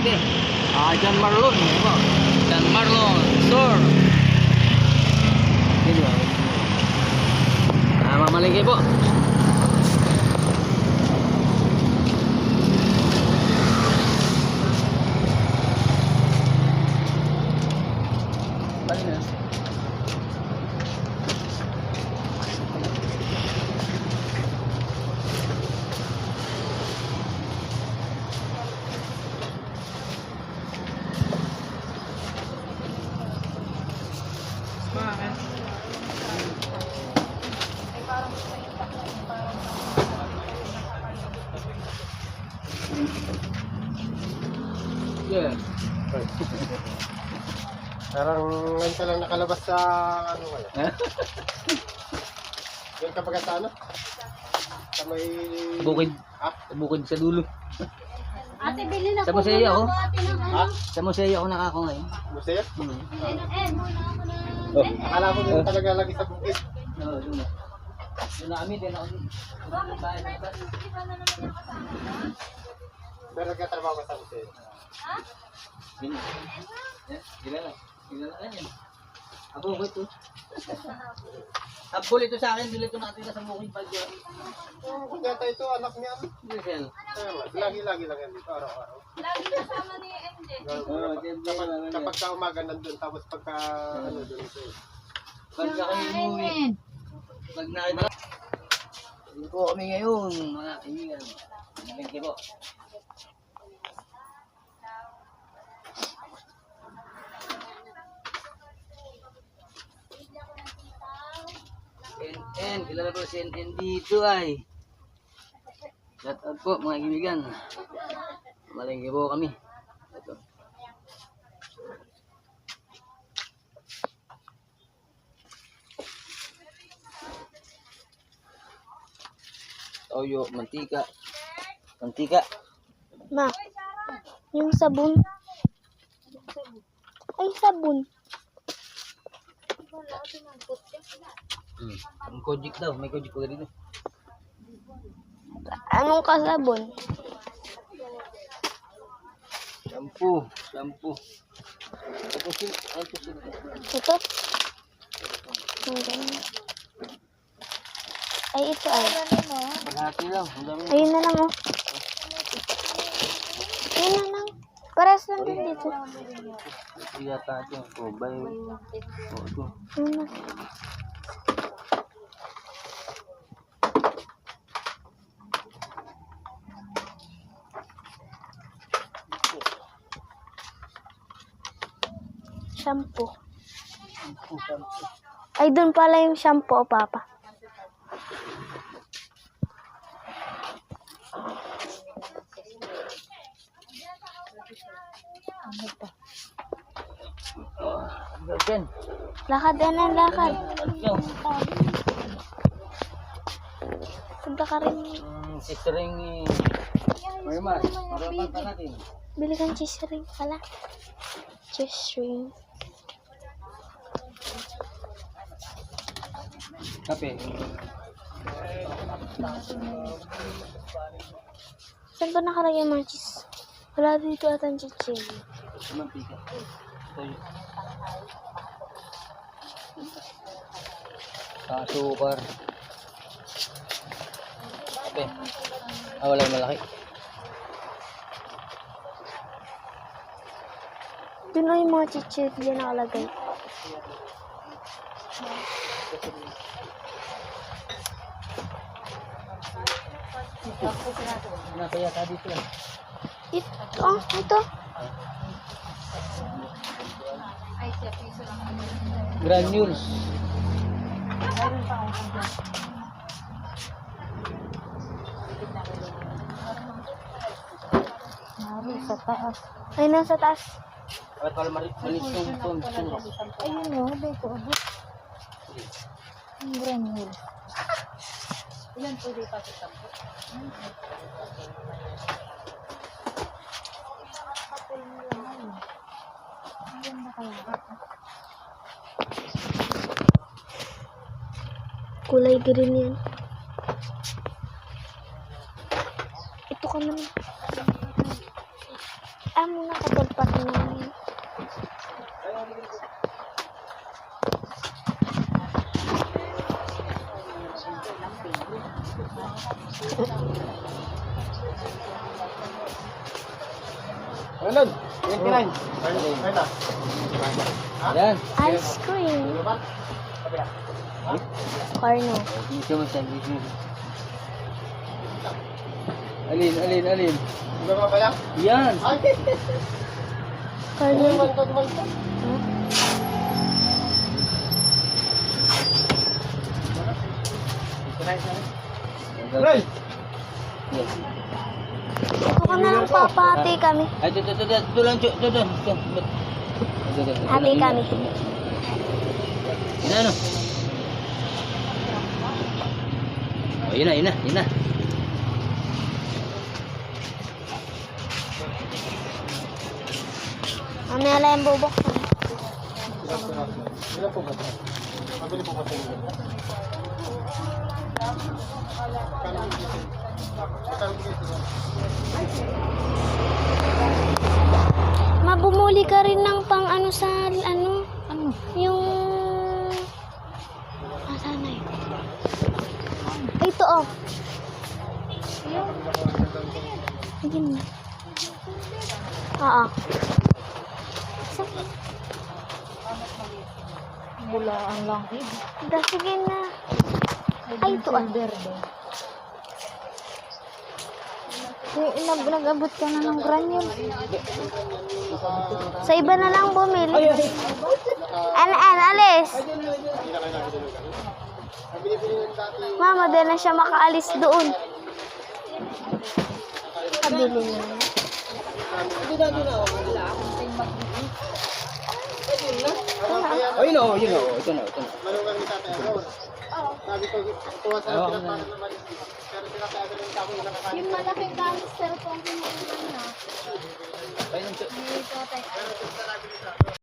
palengke. John Marlon. Diba? John Marlon Store. Dito ba? Mamalengke po. Bali na. Yeah. Parang ngayon ka lang nakalabas sa ano kaya? Yung kapag sa ano? Sa may... Bukid. Ha? Bukid sa dulo. Ate, bilhin na Sa po museo ako. ate ng Ha? Sa museo ako nakako ngayon. Museo? Hmm. muna ako na. Oh. Akala ko yung talaga lagi sa bukid. Oo, doon na. Doon na kami, din ako. Pero nagkatrabaho ka sa museo. Gila lang yan. Ako ko ito. Apple ito sa akin, dili ko nakatira sa bukid bagyo. Kung yata ito, anak niya. Giselle. Lagi lang yan dito, araw-araw. Lagi kasama ni MJ. Kapag sa umaga nandun, tapos pagka ano doon ito. Pagka kami umuwi, pag nakita, hindi po kami ngayon, mga kaibigan. Thank you po. CNN, kilala po CNN dito ay. Shout out po mga kaibigan. Malengke po kami. Ito. Toyo, mantika. Mantika. Ma, yung sabon. Ay, sabon. Ang kojik daw, may kojik pa dito. Anong kasabon? Shampoo. Ito sila. Ito? Ay, ito ay. Paghati lang. Ang dami. Ayun na lang, oh. Ayun na lang. Paras lang din dito. Ito yata ito. Kubay. O ito. Ayun na. Shampoo. Ay, doon pala yung shampoo, Papa. Ganyan. Lakad yan ang lakad. Yo. Punta ka rin. Sisering ni Mermas. Marapan pa natin. Bili kang cheese ring pala. Cheese ring. Kape. Saan ba nakalagay mga cheese? Wala dito at ang cheese. Mantika. Toyo. Sukar. Kape. Wala yung malaki. Doon na yung mga chichirya nakalagay. Nasa yata dito lang. Ito, ito. Granules. Sa taas. Ay, nasa taas. At para malit yung tonsura. Ayun o, dito. Ang granule. Ilan po dito sa tampo? Kulay green yan. Ito ka naman. muna kadalpat namin. Ano? 29. Ay na. Yan. Ice cream. Corno. Dito mo siya. Alin. Baba ba yan? Yan. Ay! Corno. Ray! Yan. Ito ka na lang papati kami. Ay, ito lang, ito. Hati kami. Yan ano? Oh, yun na. Mamaya lang yung bubuksan. Ilan po ba ito? Mabili po ba ito? Mabumuli ka rin ng pang ano sa ano? Ano? Yung... Nasaan na yun? Ay, ito oh. Ayun na. Oo. Bulaan lang eh. Sige na. Ay, ito ah. Nag-abot ka na ng granule. Sa iba na lang bumili. Alis. Mama, din na siya makaalis doon. Kabili niya. Oh, yun o. Ito na. Malungan ni Tatay Agor. Sabi ko, tuwa sa pinapakain naman. Pero pinapakain naman ako yung nakakain. Yung malaking canister po ang kinukuha na. Ayun, Dito tayo.